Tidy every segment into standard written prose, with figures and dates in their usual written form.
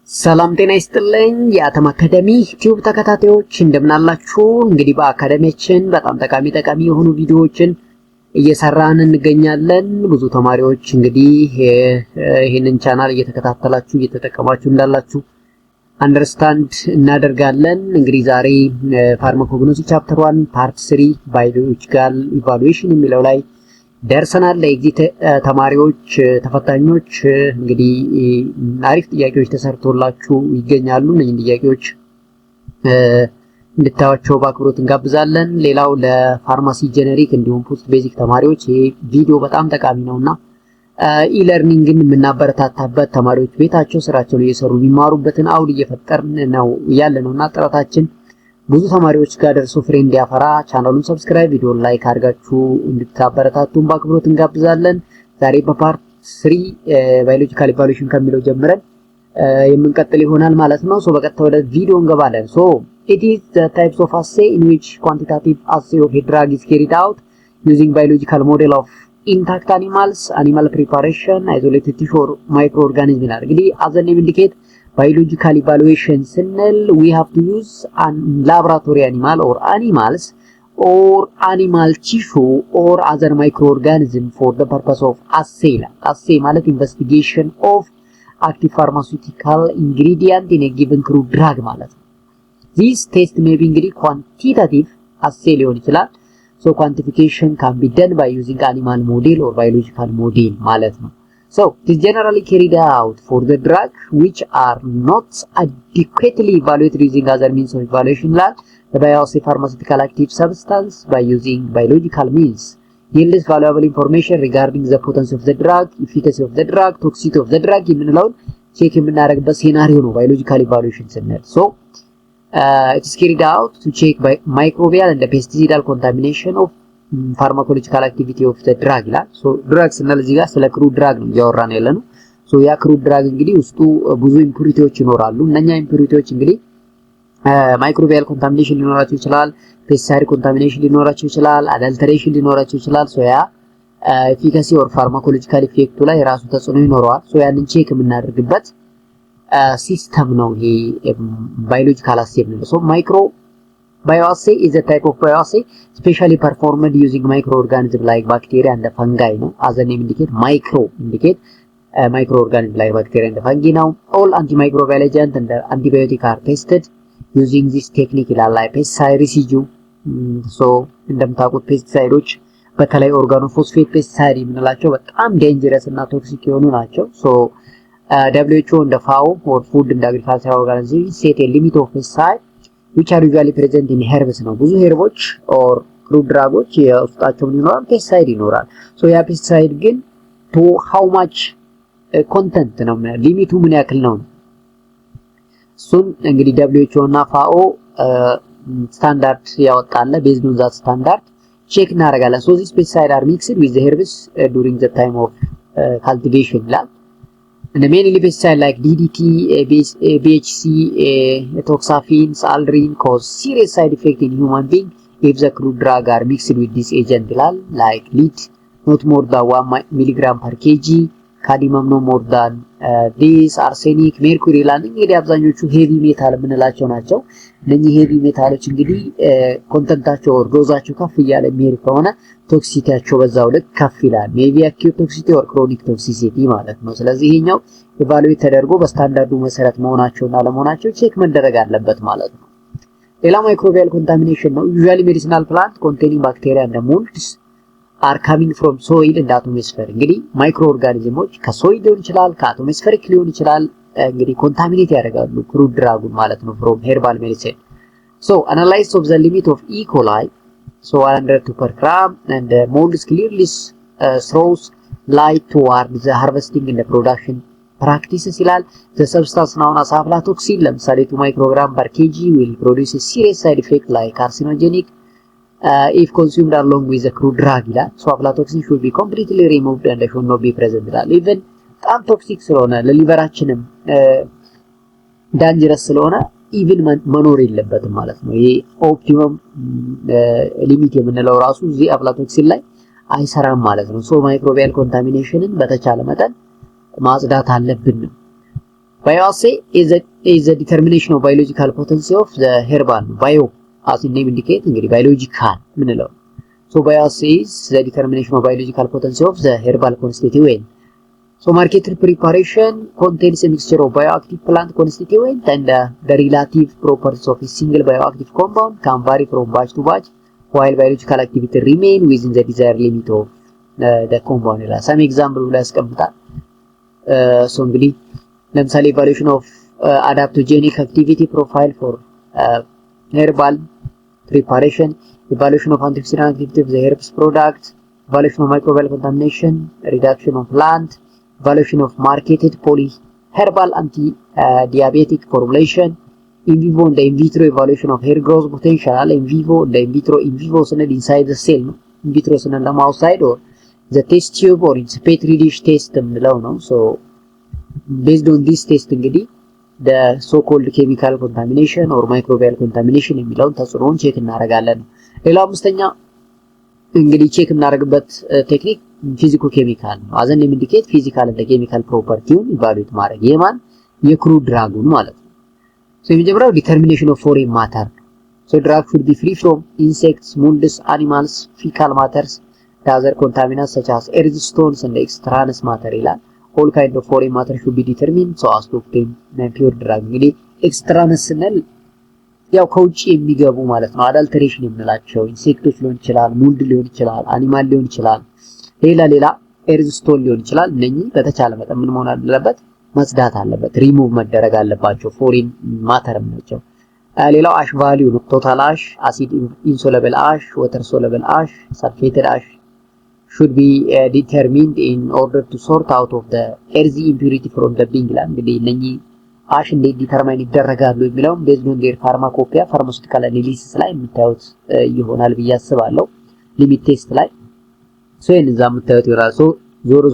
ሰላም ጤና ይስጥልኝ የአተም አካዳሚ ዩቲዩብ ተከታታዮች እንደምን አላችሁ? እንግዲህ በአካዳሚያችን በጣም ጠቃሚ የሆኑ ቪዲዮዎችን እየሰራን እንገኛለን። ብዙ ተማሪዎች እንግዲህ ይሄንን ቻናል እየተከታተላችሁ እየተጠቀማችሁ እንዳላችሁ አንደርስታንድ እናደርጋለን። እንግዲህ ዛሬ ፋርማኮግኖሲ ቻፕተር 1 ፓርት 3 ባዮሎጂካል ኢቫሉዌሽን የሚለው ላይ ደርሰናል። ለኤግዚት ተማሪዎች ተፈታኞች እንግዲህ አሪፍ ጥያቄዎች ተሰርቶላችሁ ይገኛሉ። እነዚህ ጥያቄዎች እንድታዩቸው በአክብሮት እንጋብዛለን። ሌላው ለፋርማሲ ጄኔሪክ እንዲሁም ፖስት ቤዚክ ተማሪዎች ይሄ ቪዲዮ በጣም ጠቃሚ ነውና ኢለርኒንግን የምናበረታታበት ተማሪዎች ቤታቸው ስራቸውን እየሰሩ የሚማሩበትን አውድ እየፈጠርን ነው ያለነውና ጥረታችን ብዙ ተማሪዎች ጋር ደርሶ ፍሬ እንዲያፈራ ቻናሉን ሰብስክራይብ ቪዲዮ ላይክ አድርጋችሁ እንድታበረታቱን በአክብሮት እንጋብዛለን። ዛሬ በፓርት 3 ባዮሎጂካል ኢቫሉዌሽን ከሚለው ጀምረን የምንቀጥል ይሆናል ማለት ነው። በቀጥታ ወደ ቪዲዮ እንገባለን። it is the types of assay in which quantitative assay of a drug is carried out using biological model of intact animals, animal preparation, isolated tissue or microorganism ይላል። እንግዲህ as the name indicate biological evaluation ስንል we have to use an laboratory animal or animals or animal tissue or other microorganism for the purpose of assay. assay ማለት investigation of active pharmaceutical ingredient in a given crude drug ማለት ነው። this test may be እንግዲህ quantitative assay ሊሆን ይችላል. so quantification can be done by using animal model or biological model ማለት ነው. So, it is generally carried out for the drug which are not adequately evaluated using other means of evaluation like the biopsy pharmaceutical active substance by using biological means. Yields valuable information regarding the potency of the drug, efficacy of the drug, toxicity of the drug የምንለውን ቼክ የምናደርግበት ሴናሪዮ ነው biological evaluation ስንል. So, it is carried out to check by microbial and pesticidal contamination of pharmacological activity of the drug ይላል። ድራግ ስንል እዚህ ጋር ስለ ክሩድ ድራግ ነው እያወራን ያለነው። ያ ክሩድ ድራግ እንግዲህ ውስጡ ብዙ ኢምፑሪቲዎች ይኖራሉ። እነኛ ኢምፑሪቲዎች እንግዲህ ማይክሮቢያል ኮንታሚኔሽን ሊኖራቸው ይችላል፣ ፔስቲሳይድ ኮንታሚኔሽን ሊኖራቸው ይችላል፣ አዳልተሬሽን ሊኖራቸው ይችላል። ያ ኤፊካሲ ኦር ፋርማኮሎጂካል ኢፌክቱ ላይ የራሱ ተጽዕኖ ይኖረዋል። ያንን ቼክ የምናደርግበት ሲስተም ነው ይሄ ባዮሎጂካል አሴ የምንለው። ማይክሮ bioassay is a type of bioassay specially performed using microorganisms like bacteria and fungi. As the name indicate, microorganisms like bacteria and fungi. Now, all antimicrobial agents and antibiotics are tested using this technique. Like pesticide residue. እንደምታውቁት ፔስቲሳይዶች በተለይ ኦርጋኖፎስፌት ፔስቲሳይድ የምንላቸው በጣም ዴንጀረስ እና ቶክሲክ የሆኑ ናቸው። WHO and FAO or Food and Agricultural Organization set a limit of pesticide which are usually present in herbs ነው። ብዙ ሄርቦች or crude drugs የውስጣቸው ይኖራል ፔስቲሳይድ ይኖራል። ያ ፔስቲሳይድ ግን to how much content ነው ሊሚቱ ምን ያክል ነው? እሱን እንግዲህ WHO እና FAO ስታንዳርድ ያወጣለ based on that standard ቼክ እናደርጋለን። these pesticides are mixed with the herbs during the time of cultivation ይላል። And mainly pesticides like DDT, BHC, toxaphene, saldrin cause serious side effect in human being if the crude drug are mixed with this agent like lead not more than 1 milligram per kg, cadmium no more than this, arsenic, mercury ላን እንግዲህ አብዛኞቹ ሄቪ ሜታል የምንላቸው ናቸው። እነዚህ ሄቪ ሜታሎች እንግዲህ ኮንተንታቸው or ዶዛቸው ከፍ እያለ የሚሄድ ከሆነ ቶክሲቲያቸው በዛው ልክ ከፍ ይላል። ሜቢ አኪዩት ቶክሲቲ or ክሮኒክ ቶክሲሲቲ ማለት ነው። ስለዚህ ይሄኛው ኢቫሉዌት ተደርጎ በስታንዳርዱ መሰረት መሆናቸውና ለመሆናቸው ቼክ መደረግ አለበት ማለት ነው። ሌላ ማይክሮቢያል ኮንታሚኔሽን ነው። usually medicinal plant containing bacteria and molds are coming from soil and atmosphere. እንግዲህ ማይክሮ ኦርጋኒዝሞች ከሶይል ሊሆን ይችላል ከአትሞስፌሪክ ሊሆን ይችላል እንግዲህ ኮንታሚኔት ያደርጋሉ ክሩድ ድራጉን ማለት ነው from herbal medicine. Analysis of the limit of E. coli 102 per gram and molds clearly throws light toward the harvesting and the production practices ይላል። the substance known as aflatoxin ለምሳሌ 2 microgram per kg will produce a serious side effect like carcinogenic if consumed along with the crude drug ይላል። aflatoxin should be completely removed and should not be present ይላል። even በጣም ቶክሲክ ስለሆነ ለሊቨራችንም ዳንጀረስ ስለሆነ ኢቭን መኖር የለበትም ማለት ነው። ይሄ ኦፕቲመም ሊሚት የምንለው ራሱ እዚህ አፍላቶክሲን ላይ አይሰራም ማለት ነው። ማይክሮቢያል ኮንታሚኔሽንን በተቻለ መጠን ማጽዳት አለብን። Bioassay is a determination of biological potency of the herbal. Bio as in name indicate እንግዲህ biological ምንለው so bioassay is the determination of biological potency of the herbal constituent. So marketed preparation contains a mixture of bioactive plant constituent and the relative properties of a single bioactive compound can vary from batch to batch while biological activity remain within the desired limit of the compound. Some example ብሎ ያስቀምጣል። so እንግዲህ ለምሳሌ evaluation of adaptogenic activity profile for herbal preparation, evaluation of antioxidant activity of the herbs product, evaluation of microbial contamination, reduction of plant, evaluation of marketed polyherbal anti-diabetic formulation, in vivo and in vitro evaluation of hair growth potential, in vivo and in vivo ስንል inside the cell ነው። in vitro ስንል ደግሞ outside or the test tube or its petri dish test የምንለው ነው። so based on this test እንግዲህ the so called chemical contamination or microbial contamination የሚለውን ተጽዕኖውን ቼክ እናደርጋለን። ሌላው አምስተኛ እንግዲህ ቼክ እናደርግበት ቴክኒክ ፊዚኮ ኬሚካል ነው። አዘን ኢንዲኬት ፊዚካል እና ኬሚካል ፕሮፐርቲውን ኢቫሉዌት ማድረግ የማን የክሩድ ድራጉን ማለት ነው። so የመጀመሪያው ዲተርሚኔሽን ኦፍ ፎሬን ማተር so drug should be free from insects, molds, animals, fecal matters, the other contaminants such as earth stones and extraneous matter ይላል። all kind of foreign matter should be determined so as to obtain pure drug. እንግዲህ extraneous ስንል ያው ከውጪ የሚገቡ ማለት ነው። አዳልተሬሽን የምንላቸው ኢንሴክቶች ሊሆን ይችላል፣ ሙልድ ሊሆን ይችላል፣ አኒማል ሊሆን ይችላል፣ ሌላ ኤርዝ ስቶን ሊሆን ይችላል። እነኚህ በተቻለ መጠን ምን መሆን አለበት? መጽዳት አለበት፣ ሪሙቭ መደረግ አለባቸው። ፎሪን ማተር ናቸው። ሌላው አሽ ቫልዩ ነው። ቶታል አሽ፣ አሲድ ኢንሶለብል አሽ፣ ወተር ሶለብል አሽ፣ ሰልፌትድ አሽ should be determined in order to sort out of the earthy impurity from the being land. እንግዲህ እነኚህ አሽ እንዴት ዲተርማይን ይደረጋሉ የሚለው ቤዝድ ኦን ዴር ፋርማኮፒያ ፋርማሲውቲካል አናሊሲስ ላይ የምታዩት ይሆናል ብዬ አስባለሁ። ሊሚት ቴስት ላይ ሶ እዛ የምታዩት ይሆናል። ሶ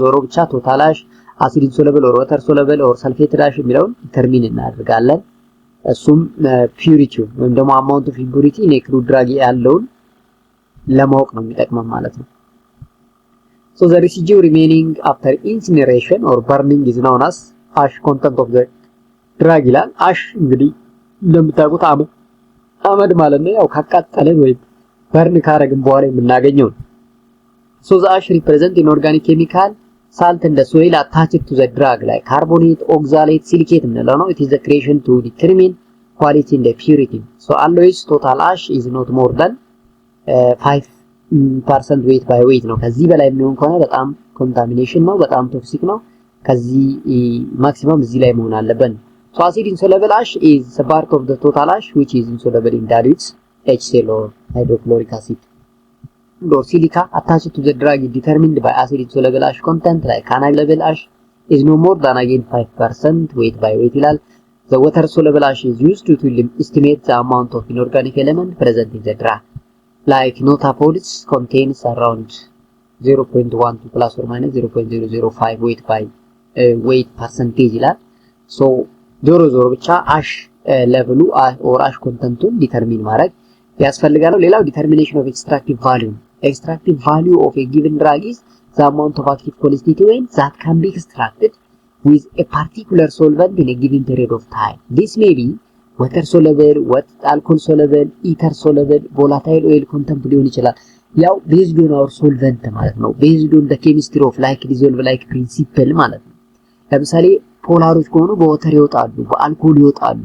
ዞሮ ብቻ ቶታል አሽ፣ አሲድ ኢንሶለብል ኦር ወተር ሶለብል ኦር ሰልፌትድ አሽ የሚለውን ዲተርሚን እናደርጋለን። እሱም ፒዩሪቲው ወይም ደግሞ አማውንት ኦፍ ኢምፒዩሪቲ ኔክሩድ ድራግ ያለውን ለማወቅ ነው የሚጠቅመን ማለት ነው። So the residue remaining after incineration or burning is known as ash content of the drug ይላል። አሽ እንግዲህ እንደምታውቁት አመድ ማለት ነው። ያው ካቃጠለን ወይ በርን ካረግን በኋላ የምናገኘው ነው። So the ash represent inorganic chemical salt in the soil attached to the drug like carbonate, oxalate, silicate የምንለው ነው። It is the creation to determine quality and purity. So always total ash is not more than 5% weight by weight ነው። ከዚህ በላይ የሚሆን ከሆነ በጣም ኮንታሚኔሽን ነው፣ በጣም ቶክሲክ ነው። ከዚህ ማክሲመም እዚህ ላይ መሆን አለበት። so acid insoluble ash is a part of the total ash which is insoluble in dilutes HCl or hydrochloric acid or silica attached to the drug is determined by acid insoluble ash content like canal ash is no more than again 5% weight by weight ይላል። the water soluble ash is used to estimate the amount of inorganic element present in the drug like notapods contains around 0.1 to plus or minus 0.005 weight by weight percentage ይላል። so ዞሮ ብቻ አሽ ሌቭሉ ኦር አሽ ኮንተንቱን ዲተርሚን ማድረግ ያስፈልጋል። ሌላው ዲተርሚኔሽን ኦፍ ኤክስትራክቲቭ ቫልዩ ኦፍ a given drug is the amount of active constituent that can be extracted with a particular solvent in a given period of time. This may be water soluble, alcohol soluble, ether soluble, volatile oil content ሊሆን ይችላል። ያው based on our solvent ማለት ነው። based on the chemistry of like dissolve like principle ማለት ነው። ለምሳሌ ፖላሮች ከሆኑ በወተር ይወጣሉ፣ በአልኮል ይወጣሉ።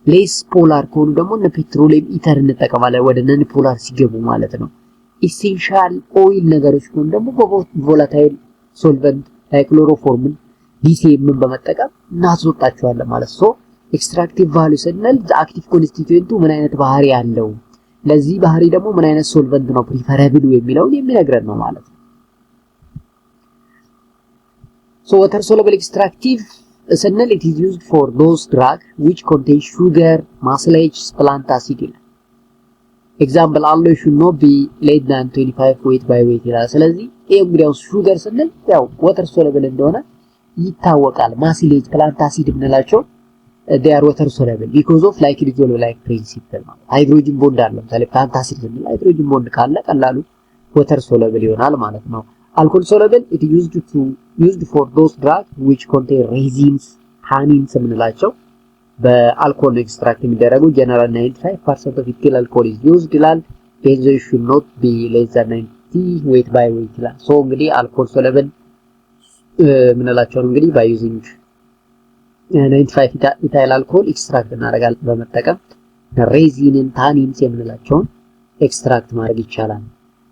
ሌስ ፖላር ከሆኑ ደግሞ እነ ፔትሮሊየም ኢተር እንጠቀማለን ወደ ነን ፖላር ሲገቡ ማለት ነው። ኢሴንሻል ኦይል ነገሮች ከሆኑ ደግሞ በቮላታይል ሶልቨንት ላይ ክሎሮፎርምን ዲሲኤምን በመጠቀም እናስወጣቸዋለን ማለት ነው። ኤክስትራክቲቭ ቫልዩ ስንል አክቲቭ ኮንስቲትዩንቱ ምን አይነት ባህሪ ያለው፣ ለዚህ ባህሪ ደግሞ ምን አይነት ሶልቨንት ነው ፕሪፈረብል የሚለውን የሚነግረን ነው ማለት ነው። so water soluble extractive ስንል it is used for those drugs which contain sugar, mucilage, plant acid ይላል። example alloy should not be less than 25 weight by weight ይላል። ስለዚህ ይሄ እንግዲያው ሹገር ስንል ያው water soluble እንደሆነ ይታወቃል። mucilage, plant acid የምንላቸው they are water soluble because of like dissolve like principle ማለት ሃይድሮጅን ቦንድ አለው። ለምሳሌ plant acid ስንል ሃይድሮጅን ቦንድ ካለ ቀላሉ water soluble ይሆናል ማለት ነው። alcohol soluble it used for those drugs which contain resins, ሃኒንስ የምንላቸው በአልኮል ኤክስትራክት የሚደረጉ ጀነራል 95% of ethyl alcohol is used ይላል። benzoin should not be less than 90 weight by weight ይላል። ሶ እንግዲህ አልኮል ሶለብል የምንላቸው እንግዲህ by using 95 ethyl alcohol ኤክስትራክት እናደርጋለን በመጠቀም ሬዚንን ታኒንስ የምንላቸውን ኤክስትራክት ማድረግ ይቻላል።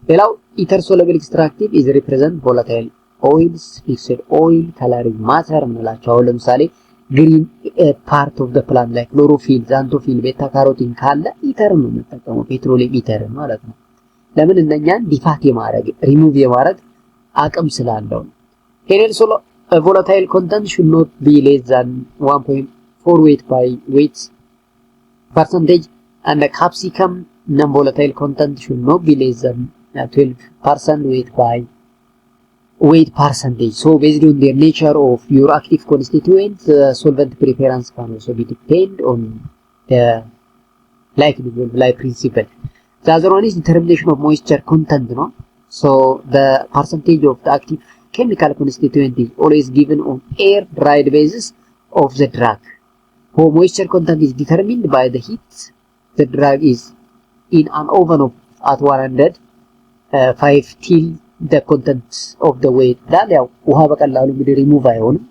ሌላው ኢተር ሶለብል ኤክስትራክቲቭ is represent volatile oils, fixed oil, coloring matter የምንላቸው አሁን ለምሳሌ ግሪን ፓርት ኦፍ ዘ ፕላንት ላይ ክሎሮፊል፣ ዛንቶፊል፣ ቤታ ካሮቲን ካለ ኢተር ነው የምንጠቀመው ፔትሮሊየም ኢተር ማለት ነው። ለምን እነኛን ዲፋክት የማድረግ ሪሙቭ የማድረግ አቅም ስላለው ነው። ሄሬል ሶሎ volatile content should not be less than 1.4 weight by weight percentage and the capsicum non volatile content should not be less than 12% weight by weight percentage. So based on their nature of your active constituents, solvent preference can also be depend on the like principle. The other one is determination of moisture content, no? So the percentage of the active chemical constituent is always given on air dried basis of the drug. So moisture content is determined by the heat the drug is in an oven of at 105 till the content of the weight that ያው ውሃ በቀላሉ እንግዲህ ሪሙቭ አይሆንም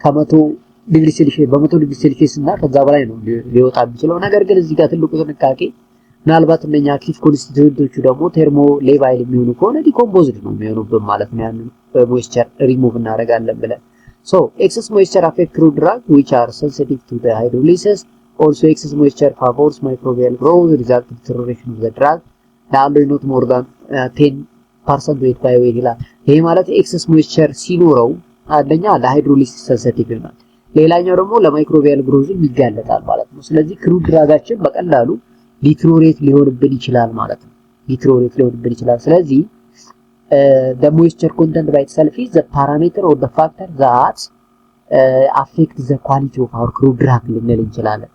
ከ100 ዲግሪ ሴልሺየስ በ100 ዲግሪ ሴልሺየስ እና ከዛ በላይ ነው ሊወጣ የሚችለው። ነገር ግን እዚህ ጋር ትልቁ ጥንቃቄ ምናልባት እነኛ አክቲቭ ኮንስቲትዩንቶቹ ደግሞ ቴርሞ ሌቫይል የሚሆኑ ከሆነ ዲኮምፖዝድ ነው የሚሆኑብን ማለት ነው። ያንን ሞይስቸር ሪሙቭ እናደርጋለን ብለን so excess moisture affect crude drug which are sensitive to the hydrolysis. Also excess moisture favors microbial growth resulting in deterioration of the drug. Now not more than 10% weight by weight ይላል። ይሄ ማለት ኤክሰስ ሞይስቸር ሲኖረው አንደኛ ለሃይድሮሊሲስ ሴንሲቲቭ ይሆናል፣ ሌላኛው ደግሞ ለማይክሮቢያል ግሮዝ ይጋለጣል ማለት ነው። ስለዚህ ክሩድ ድራጋችን በቀላሉ ዲትሮሬት ሊሆንብን ይችላል ማለት ነው። ዲትሮሬት ሊሆንብን ይችላል። ስለዚህ the moisture content by itself is the parameter or the factor that affect the quality of our crude drug ልንል እንችላለን።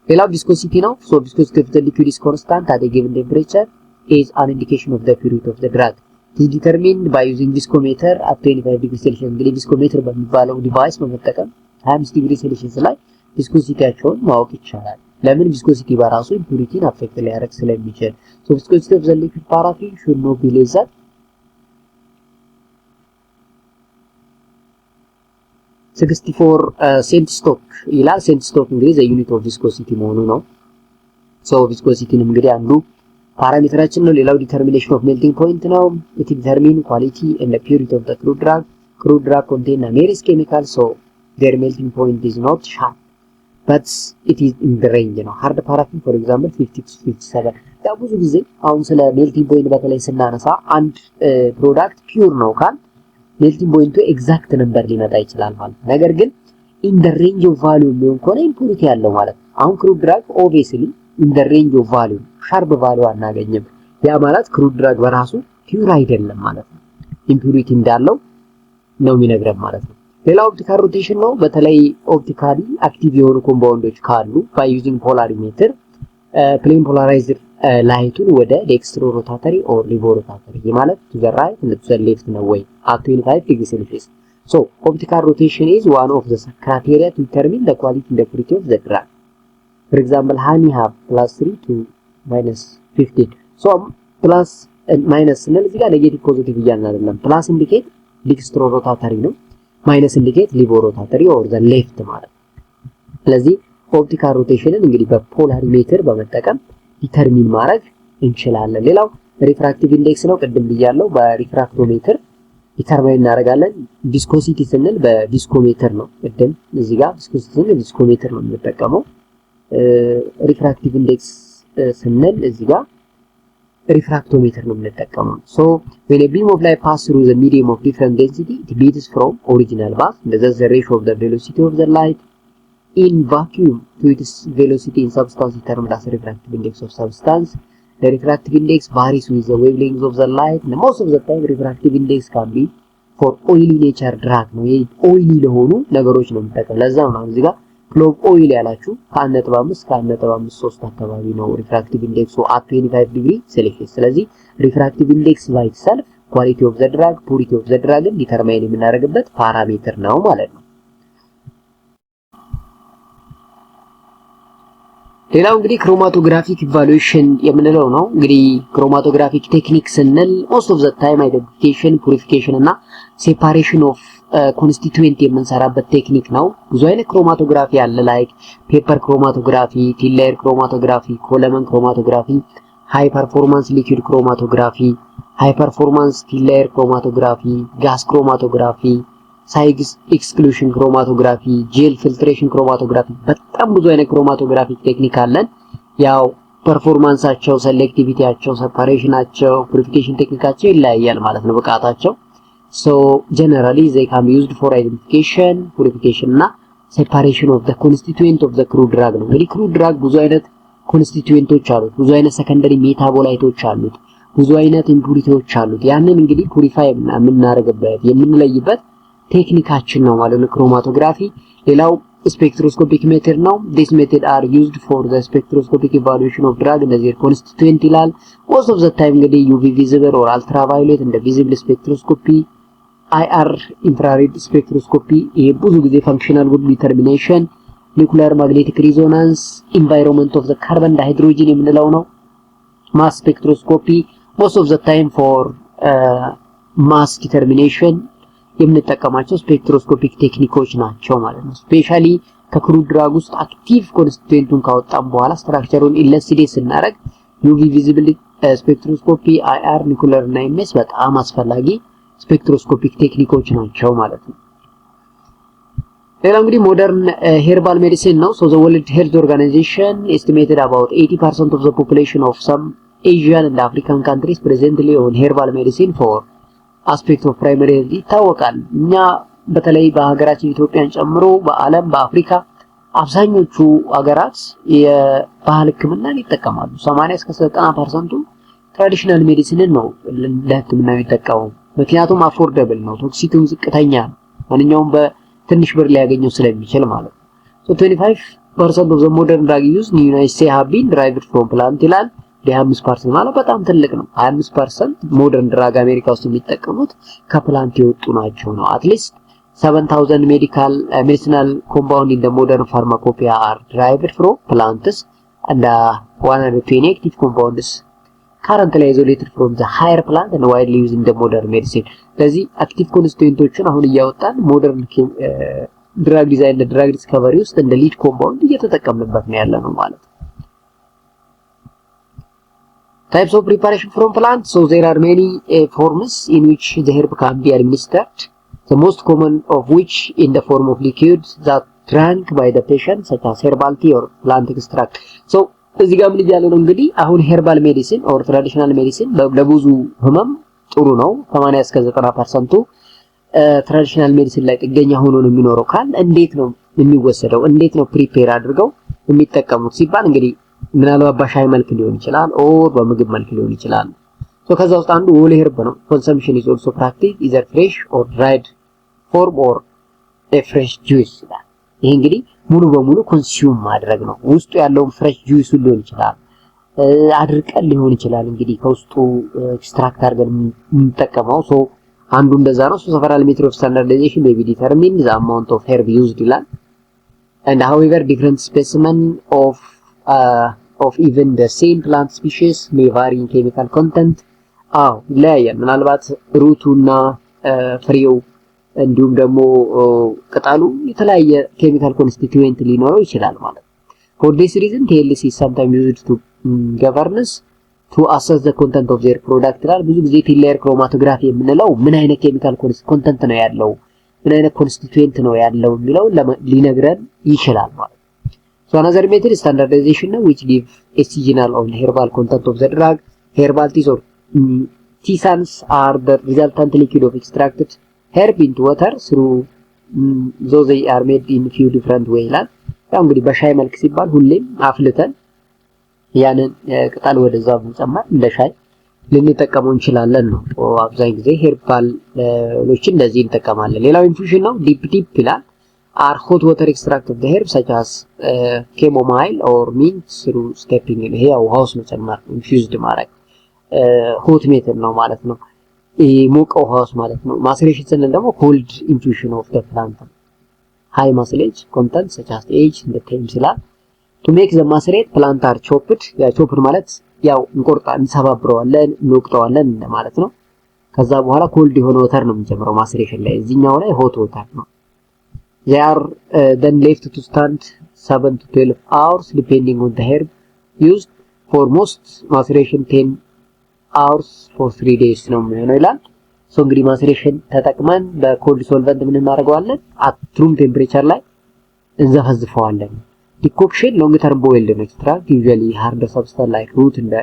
ሌላው ቪስኮሲቲ ነው። so viscosity of the liquid is constant at a given temperature is an indication of the purity of the drug. It is determined by using viscometer at 25 degrees Celsius. እንግዲህ ቪስኮሜትር በሚባለው ዲቫይስ በመጠቀም 25 ዲግሪ ሴልሺየስ ላይ ቪስኮሲቲያቸውን ማወቅ ይቻላል። ለምን ቪስኮሲቲ በራሱ ኢምፒዩሪቲን አፌክት ሊያደርግ ስለሚችል so viscosity of the liquid paraffin should not be less than 64 ሴንቲስቶክ ይላል። ሴንቲስቶክ እንግዲህ the unit of viscosity መሆኑ ነው። so viscosity እንግዲህ አንዱ ፓራሜትራችን ነው። ሌላው ዲተርሚኔሽን ኦፍ ሜልቲንግ ፖይንት ነው። it determine quality and the purity of the crude drug. Crude drug contain numerous chemicals so their melting point is not sharp but it is in the range ነው። hard paraffin for example 50 to 57 ያው ብዙ ጊዜ አሁን ስለ ሜልቲንግ ፖይንት በተለይ ስናነሳ አንድ ፕሮዳክት ፒውር ነው ካል ሜልቲንግ ፖይንቱ ኤግዛክት ነምበር ሊመጣ ይችላል ማለት ነው። ነገር ግን in the range of value የሚሆን ከሆነ ኢምፒዩሪቲ ያለው ማለት ነው። አሁን ክሩድ ድራግ obviously in the range of value ሻርፕ ቫልዩ አናገኝም። ያ ማለት ክሩድ ድራግ በራሱ ፒውር አይደለም ማለት ነው። ኢምፒዩሪቲ እንዳለው ነው የሚነግረን ማለት ነው። ሌላው ኦፕቲካል ሮቴሽን ነው። በተለይ ኦፕቲካሊ አክቲቭ የሆኑ ኮምፓውንዶች ካሉ by using polarimeter plane polarized ላይቱን ወደ ዴክስትሮ ሮታተሪ or ሊቮ ሮታተሪ ማለት to the right and to the left ነው ወይ at 25 degrees Celsius. so optical rotation is one of the criteria to determine the quality and the purity of the drug. For example honey have +3 to -15 so plus and minus ስንል እዚህ ጋር ኔጌቲቭ ፖዚቲቭ እያልን አይደለም። ፕላስ ኢንዲኬት ዴክስትሮ ሮታተሪ ነው፣ ማይነስ ኢንዲኬት ሊቮ ሮታተሪ or the left ማለት። ስለዚህ ኦፕቲካል ሮቴሽንን እንግዲህ በፖላሪሜትር በመጠቀም ዲተርሚን ማድረግ እንችላለን። ሌላው ሪፍራክቲቭ ኢንዴክስ ነው። ቅድም ብያለሁ በሪፍራክቶሜትር ዲተርማይን እናደርጋለን። ቪስኮሲቲ ስንል በቪስኮሜትር ነው። ቅድም እዚህ ጋር ቪስኮሲቲ ስንል ቪስኮሜትር ነው የምንጠቀመው። ሪፍራክቲቭ ኢንዴክስ ስንል እዚህ ጋር ሪፍራክቶሜትር ነው የምንጠቀመው። so when a beam of light pass through the medium of different density it beats from original path. That's the ratio of the velocity of the light in vacuum to its velocity in substance determined as refractive index of substance. The refractive index varies with the wavelength of the light and most of the time refractive index can be for oily nature drug ነው። ይሄ ኦይሊ ለሆኑ ነገሮች ነው የምንጠቀመው። ለዛ ነው እዚህ ጋር ክሎቭ ኦይል ያላችሁ ከ1.5 እስከ 1.53 አካባቢ ነው ሪፍራክቲቭ ኢንዴክሱ at 25 ዲግሪ ሴልሺየስ። ስለዚህ ሪፍራክቲቭ ኢንዴክስ by itself quality of the drug purity of the drug ዲተርማይን የምናደርግበት ፓራሜትር ነው ማለት ነው። ሌላው እንግዲህ ክሮማቶግራፊክ ኢቫሉዌሽን የምንለው ነው። እንግዲህ ክሮማቶግራፊክ ቴክኒክ ስንል ሞስት ኦፍ ዘ ታይም አይደንቲፊኬሽን፣ ፑሪፊኬሽን እና ሴፓሬሽን ኦፍ ኮንስቲትዩዌንት የምንሰራበት ቴክኒክ ነው። ብዙ አይነት ክሮማቶግራፊ አለ። ላይክ ፔፐር ክሮማቶግራፊ፣ ቲን ሌየር ክሮማቶግራፊ፣ ኮለመን ክሮማቶግራፊ፣ ሃይ ፐርፎርማንስ ሊኩዊድ ክሮማቶግራፊ፣ ሃይ ፐርፎርማንስ ቲን ሌየር ክሮማቶግራፊ፣ ጋስ ክሮማቶግራፊ፣ ሳይግስ ኤክስክሉዥን ክሮማቶግራፊ፣ ጄል ፊልትሬሽን ክሮማቶግራፊ፣ በጣም ብዙ አይነት ክሮማቶግራፊክ ቴክኒክ አለን። ያው ፐርፎርማንሳቸው፣ ሴሌክቲቪቲያቸው፣ ሴፓሬሽናቸው፣ ፑሪፊኬሽን ቴክኒካቸው ይለያያል ማለት ነው ብቃታቸው። so generally they can be used for identification, purification እና separation of the constituent of the crude drug ነው። እንግዲህ crude drug ብዙ አይነት ኮንስቲትዩዌንቶች አሉት፣ ብዙ አይነት ሰከንደሪ ሜታቦላይቶች አሉት፣ ብዙ አይነት ኢምፑሪቲዎች አሉት። ያንን እንግዲህ ፑሪፋይ የምናደርግበት የምንለይበት ቴክኒካችን ነው ማለት ነው ክሮማቶግራፊ። ሌላው ስፔክትሮስኮፒክ ሜተድ ነው። this method are used for the spectroscopic evaluation of drug እነዚህ constituent ይላል። most of the time እንግዲህ UV visible or ultraviolet እንደ visible spectroscopy፣ IR infrared spectroscopy ይሄ ብዙ ጊዜ functional good determination፣ nuclear magnetic resonance፣ environment of the carbon dihydrogen የምንለው ነው። mass spectroscopy most of the time for mass determination የምንጠቀማቸው ስፔክትሮስኮፒክ ቴክኒኮች ናቸው ማለት ነው። ስፔሻሊ ከክሩድ ድራግ ውስጥ አክቲቭ ኮንስቲትዩዌንቱን ካወጣን በኋላ ስትራክቸሩን ኢንቨስቲጌት ስናደርግ ዩቪ ቪዚብል ስፔክትሮስኮፒ፣ አይአር፣ ኒኩለር እና ኤምኤስ በጣም አስፈላጊ ስፔክትሮስኮፒክ ቴክኒኮች ናቸው ማለት ነው። ሌላው እንግዲህ ሞደርን ሄርባል ሜዲሲን ነው። ሶ ዘ ወርልድ ሄልዝ ኦርጋናይዜሽን ኤስቲሜትድ አባውት 80% of the population of some Asian and African countries presently on herbal medicine for አስፔክት ኦፍ ፕራይመሪ ሄልዝ ይታወቃል። እኛ በተለይ በሀገራችን ኢትዮጵያን ጨምሮ በዓለም በአፍሪካ አብዛኞቹ ሀገራት የባህል ሕክምናን ይጠቀማሉ። 80 እስከ 90% ትራዲሽናል ሜዲሲንን ነው ለሕክምና የሚጠቀመው። ምክንያቱም አፎርደብል ነው፣ ቶክሲሲቲው ዝቅተኛ ነው፣ ማንኛውም በትንሽ ብር ሊያገኘው ስለሚችል ማለት ነው። so 25% of the modern drug use in United States have been derived from plant ይላል። 25% ማለት በጣም ትልቅ ነው። 25% ሞደርን ድራግ አሜሪካ ውስጥ የሚጠቀሙት ከፕላንት የወጡ ናቸው ነው። አትሊስት 7000 medicinal compound in the modern pharmacopoeia are derived from plants and 120 active compounds currently isolated from the higher plant and widely used in the modern medicine። ስለዚህ አክቲቭ ኮንስቲትዩንቶችን አሁን እያወጣን ሞደርን ድራግ ዲዛይን ድራግ ዲስከቨሪ ውስጥ እንደ ሊድ ኮምፓውንድ እየተጠቀምንበት ነው ያለ ነው ማለት ነው። Types of preparation from plants. So there are many forms in which the herb can be administered. The most common of which in the form of liquid that drank by the patient, such as herbal tea or plant extract. So እዚህ ጋር ምን ይያለው ነው እንግዲህ አሁን herbal medicine or traditional medicine ለብዙ ህመም ጥሩ ነው። 80 እስከ 90% traditional medicine ላይ ጥገኛ ሆኖ ነው የሚኖረው ካል እንዴት ነው የሚወሰደው? እንዴት ነው ፕሪፔር አድርገው የሚጠቀሙት ሲባል እንግዲህ ምናልባት በሻይ መልክ ሊሆን ይችላል ኦር በምግብ መልክ ሊሆን ይችላል። ሶ ከዛ ውስጥ አንዱ ሆሊ ሄርብ ነው። ኮንሰምፕሽን ኢዝ ኦልሶ ፕራክቲስ ኢዘር ፍሬሽ ኦር ድራይድ ፎርም ኦር ኤ ፍሬሽ ጁስ ይላል። ይሄ እንግዲህ ሙሉ በሙሉ ኮንሱም ማድረግ ነው። ውስጡ ያለውን ፍሬሽ ጁስ ሊሆን ይችላል፣ አድርቀን ሊሆን ይችላል። እንግዲህ ከውስጡ ኤክስትራክት አድርገን የምንጠቀመው ሶ አንዱ እንደዛ ነው። ሶ several method of standardization may be determined the amount of herb used ይላል and however different specimen of even the same plant species may vary in chemical content። ይለያያል። ምናልባት ሩቱና ፍሬው እንዲሁም ደግሞ ቅጠሉ የተለያየ ኬሚካል ኮንስቲትዩዌንት ሊኖረው ይችላል ማለት ነው። for this reason TLC is sometimes used to governance to assess the content of their product ይላል። ብዙ ጊዜ ቲን ሌየር ክሮማቶግራፊ የምንለው ምን አይነት ኬሚካል ኮንተንት ነው ያለው፣ ምን አይነት ኮንስቲትዩዌንት ነው ያለው የሚለው ሊነግረን ይችላል ማለት ነው። So another method is standardization which give a signal on herbal content of the drug. Herbal teas or tisanes are the resultant liquid of extracted herb into water through though they are made in few different way ይላል። ያው እንግዲህ በሻይ መልክ ሲባል ሁሌም አፍልተን ያንን ቅጠል ወደዛ ብንጨምር እንደ ሻይ ልንጠቀመው እንችላለን ነው። አብዛኛው ጊዜ ሄርባል ሎች እንደዚህ እንጠቀማለን። ሌላው ኢንፉዥን ነው። ዲፕ ይላል are hot water extract of the herb such as chamomile or mint through steeping ይሄ ያው ሃውስ መጨመር infused ማድረግ hot method ነው ማለት ነው። ሞቀ ሃውስ ማለት ነው። ማሰሬሽን ስንል ደግሞ cold infusion of the plant high mucilage content such as age and the time ይላል። to make the macerate plant are chopped chopped ማለት ያው እንሰባብረዋለን እንወቅጠዋለን ማለት ነው። ከዛ በኋላ ኮልድ የሆነ ወተር ነው የምንጨምረው ማሰሬሽን ላይ እዚህኛው ላይ ሆት ወተር ነው። they are then left to stand 7 to 12 hours depending on the herb used for most maceration 10 hours for 3 days ነው የሚሆነው ይላል። ሶ እንግዲህ ማሰሬሽን ተጠቅመን በኮልድ ሶልቨንት ምን እናደርገዋለን at room temperature ላይ እንዘፈዝፈዋለን። ዲኮክሽን ሎንግ ተርም ቦይልድ ነው ኤክስትራክት ዩዥዋሊ ሃርድ ሰብስታንስ ላይክ ሩት እንደ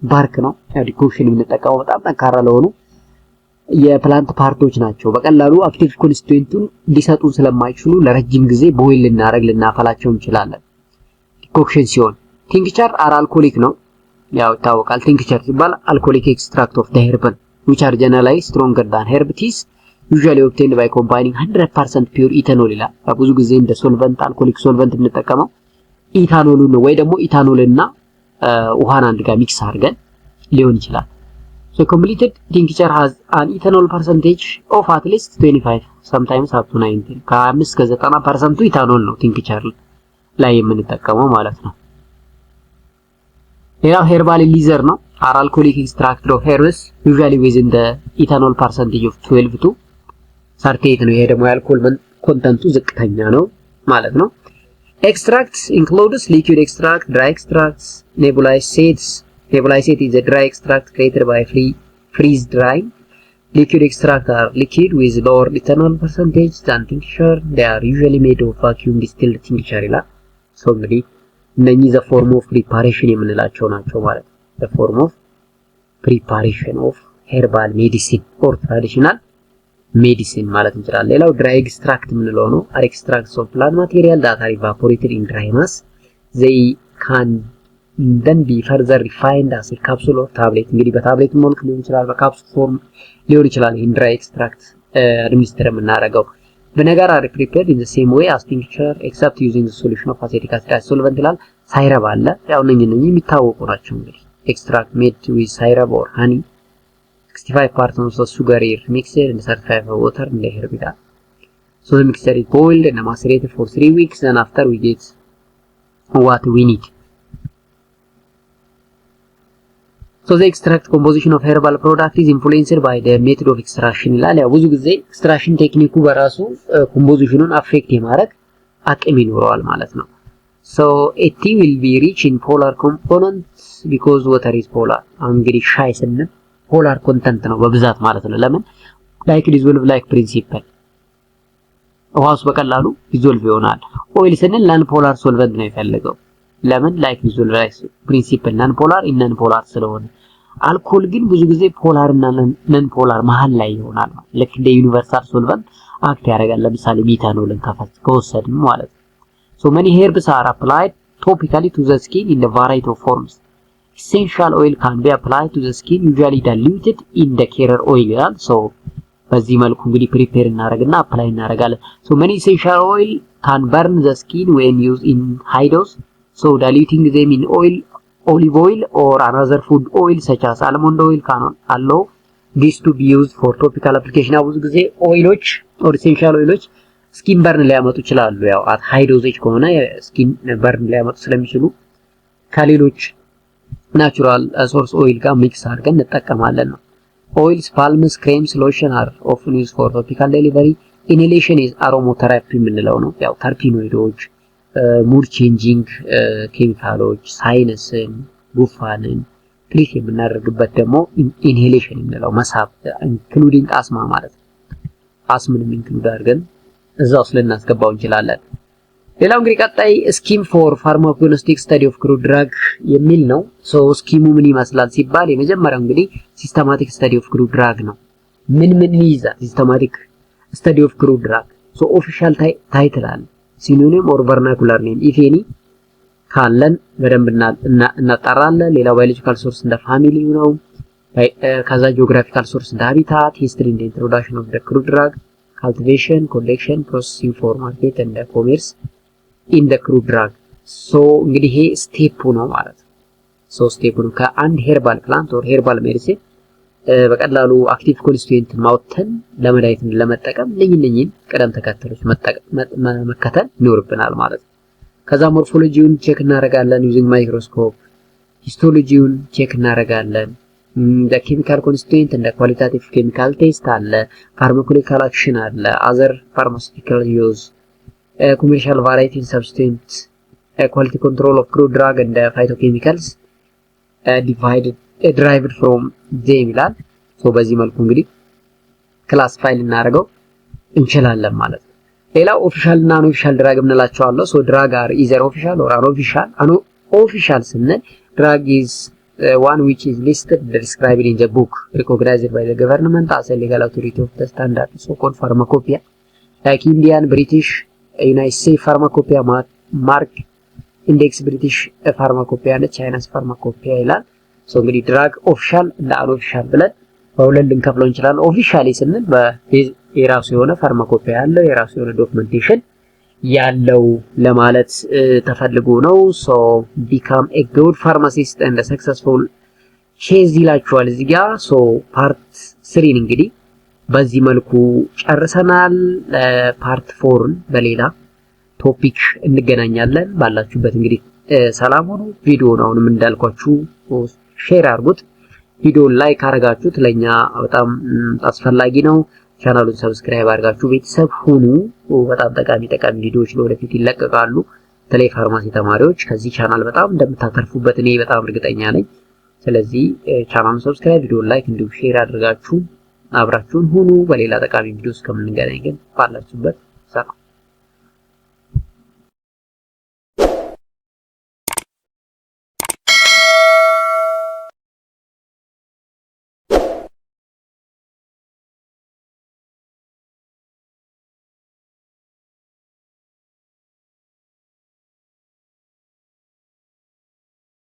ባርክ ነው። ያው ዲኮክሽን የምንጠቀመው በጣም ጠንካራ ለሆኑ የፕላንት ፓርቶች ናቸው። በቀላሉ አክቲቭ ኮንስቲትዩንቱን ሊሰጡን ስለማይችሉ ለረጅም ጊዜ ቦይል ልናፈላቸው እንችላለን። ዲኮክሽን ሲሆን ቲንክቸር አር አልኮሊክ ነው። ያው ይታወቃል ቲንክቸር ሲባል አልኮሊክ ኤክስትራክት ኦፍ ዘ ሄርብ which are generally stronger than herb teas usually obtained by combining 100% pure ethanol ይላል። ብዙ ጊዜ እንደ ሶልቨንት አልኮሊክ ሶልቨንት የምንጠቀመው ኢታኖሉን ነው ወይ ደግሞ ኢታኖልና ውሃን አንድ ጋር ሚክስ አድርገን ሊሆን ይችላል። So completed tincture has an ethanol percentage of at least 25 sometimes up to 90 ከ5 እስከ 90% ኢታኖል ነው tincture ላይ የምንጠቀመው ማለት ነው። ሌላው herbal leather ነው are alcoholic extract of herbs usually within the ethanol percentage of 12 to 38 ነው። ይሄ ደግሞ የአልኮል ኮንተንቱ ዝቅተኛ ነው ማለት ነው። Extracts includes liquid extract, dry extracts, nebulized. Nebulized is a dry extract created by freeze drying. Liquid extracts are liquid with lower ethanol percentage than tincture. They are usually made of vacuum distilled tincture ይላል። So እንግዲህ እነኚህ the form of preparation የምንላቸው ናቸው ማለት ነው። The form of preparation of herbal medicine or traditional medicine ማለት እንችላለን። ሌላው dry extract የምንለው ነው። are extracts of plant material that are evaporated in dry mass. They can then be further refined as a capsule or tablet. እንግዲህ በታብሌት መልክ ሊሆን ይችላል፣ በካፕሱል ፎርም ሊሆን ይችላል። ይሄን dry extract administer የምናደርገው vinegar are prepared in the same way as tincture except using the solution of acetic acid as solvent ይላል። ሳይረብ አለ። ያው እነኚህ የሚታወቁ ናቸው። እንግዲህ extract made with syrup or honey 65% of sugar is mixed and 35% water in the herb ይላል። So the mixture is boiled and macerated for 3 weeks and after we get what we need. So the extract composition of herbal product is influenced by the method of extraction ይላል። ያው ብዙ ጊዜ extraction ቴክኒኩ በራሱ ኮምፖዚሽኑን አፌክት የማድረግ አቅም ይኖረዋል ማለት ነው። So a tea will be rich in polar components because water is polar. እንግዲህ ሻይ ስንል ፖላር ኮንተንት ነው በብዛት ማለት ነው። ለምን ላይክ ዲዞልቭ ላይክ ፕሪንሲፕል ውሃስ በቀላሉ ዲዞልቭ ይሆናል። ኦይል ስንል ናን ፖላር ሶልቨንት ነው የሚፈልገው። ለምን ላይክ ዲዞልቭ ላይክ ፕሪንሲፕል ናን ፖላር ኢነን ፖላር ስለሆነ። አልኮል ግን ብዙ ጊዜ ፖላር እና ነን ፖላር መሃል ላይ ይሆናል። ልክ እንደ ዩኒቨርሳል ሶልቨንት አክት ያደርጋል። ለምሳሌ ሚታኖልን ከወሰድን ማለት ነው። So many herbs are applied topically to the skin in a variety of forms. Essential oil can be applied to the skin usually diluted in the carrier oil. So በዚህ መልኩ እንግዲህ ፕሪፔር እናደርግና አፕላይ እናደርጋለን። So many essential oil can burn the skin when used in high dose. So diluting them in oil, olive oil or another food oil such as almond oil can allow this to be used for topical application. ብዙ ጊዜ ኦይሎች or essential oils ስኪን በርን ሊያመጡ ይችላሉ። ያው አት ሃይ ዶዜጅ ከሆነ ስኪን በርን ሊያመጡ ስለሚችሉ ከሌሎች ናቹራል ሶርስ ኦይል ጋር ሚክስ አድርገን እንጠቀማለን ነው። ኦይልስ ፓልምስ ክሬምስ ሎሽን አር ኦፍን ዩዝድ ፎር ቶፒካል ዴሊቨሪ። ኢንሄሌሽን ኢዝ አሮማቴራፒ የምንለው ነው። ያው ተርፒኖይዶች፣ ሙድ ቼንጂንግ ኬሚካሎች፣ ሳይነስን፣ ጉፋንን ትሪት የምናደርግበት ደግሞ ኢንሄሌሽን የምንለው መሳብ ኢንክሉዲንግ አስማ ማለት ነው። አስምንም ኢንክሉድ አድርገን እዛው ስለናስገባው እንችላለን። ሌላው እንግዲህ ቀጣይ ስኪም ፎር ፋርማኮግኖስቲክ ስታዲ ኦፍ ክሩድ ድራግ የሚል ነው። ሶ ስኪሙ ምን ይመስላል ሲባል የመጀመሪያው እንግዲህ ሲስተማቲክ ስታዲ ኦፍ ክሩድ ድራግ ነው። ምን ይይዛል ሲስተማቲክ ስታዲ ኦፍ ክሩድ ድራግ? ሶ ኦፊሻል ታይትል አለ፣ ሲኖኒም ኦር ቨርናኩላር ኔም ኢፍ ኤኒ ካለን በደንብ እናጣራለን። ሌላው ባዮሎጂካል ሶርስ እንደ ፋሚሊ ነው። ከዛ ጂኦግራፊካል ሶርስ እንደ ሃቢታት፣ ሂስትሪ እንደ ኢንትሮዳክሽን ኦፍ ዘ ክሩድ ድራግ፣ cultivation, collection, processing for market and commerce in the crude drug. So እንግዲህ ይሄ ስቴፕ ነው ማለት ነው። ሶ ስቴፕ ነው ከአንድ ሄርባል ፕላንት ኦር ሄርባል ሜዲሲን በቀላሉ አክቲቭ ኮንስቲትዩንት ማውተን ለመድኃኒት ለመጠቀም እነኚህን ቅደም ተከተሎች መከተል ይኖርብናል ማለት ነው። ከዛ ሞርፎሎጂውን ቼክ እናደርጋለን ዩዚንግ ማይክሮስኮፕ። ሂስቶሎጂውን ቼክ እናደርጋለን። እንደ ኬሚካል ኮንስቲቱዌንት እንደ ኳሊታቲቭ ኬሚካል ቴስት አለ፣ ፋርማኮሎጂካል አክሽን አለ፣ አዘር ፋርማሲውቲካል ዩዝ፣ ኮሜርሻል ቫራይቲ ሰብስታንስ፣ ኳሊቲ ኮንትሮል ኦፍ ክሩድ ድራግ እንደ ፋይቶኬሚካልስ derived from them ይላል። ሶ በዚህ መልኩ እንግዲህ ክላሲፋይ ልናደርገው እንችላለን ማለት ነው። ሌላው ኦፊሻል እና አንኦፊሻል ድራግ የምንላቸው አለ። ሶ ድራግ አር ኢዘር ኦፊሻል ኦር አንኦፊሻል። አንኦፊሻል ስንል ድራግ ኢዝ one which is listed described in the book recognized by the government as a legal authority of the standard so called pharmacopoeia like Indian, British, United States pharmacopoeia, mark index British pharmacopoeia and China's pharmacopoeia ይላል። ሶ እንግዲህ ድራግ ኦፊሻል እና አንኦፊሻል ብለን በሁለት ልንከፍለው እንችላለን። ኦፊሻሊ ስንል የራሱ የሆነ ፋርማኮፖeia ያለው የራሱ የሆነ ዶክመንቴሽን ያለው ለማለት ተፈልጎ ነው። ሶ become a good pharmacist and a successful case ይላችኋል እዚህ ጋር። ሶ ፓርት 3 እንግዲህ በዚህ መልኩ ጨርሰናል። ፓርት 4ን በሌላ ቶፒክ እንገናኛለን። ባላችሁበት እንግዲህ ሰላም ሁኑ። ቪዲዮውን አሁንም እንዳልኳችሁ ሼር አድርጉት። ቪዲዮውን ላይክ አድርጋችሁት ለኛ በጣም አስፈላጊ ነው። ቻናሉን ሰብስክራይብ አድርጋችሁ ቤተሰብ ሁኑ። በጣም ጠቃሚ ቪዲዮዎች ለወደፊት ይለቀቃሉ። በተለይ ፋርማሲ ተማሪዎች ከዚህ ቻናል በጣም እንደምታተርፉበት እኔ በጣም እርግጠኛ ነኝ። ስለዚህ ቻናሉን ሰብስክራይብ፣ ቪዲዮውን ላይክ እንዲሁም ሼር አድርጋችሁ አብራችሁን ሁኑ። በሌላ ጠቃሚ ቪዲዮ እስከምንገናኝ ግን ባላችሁበት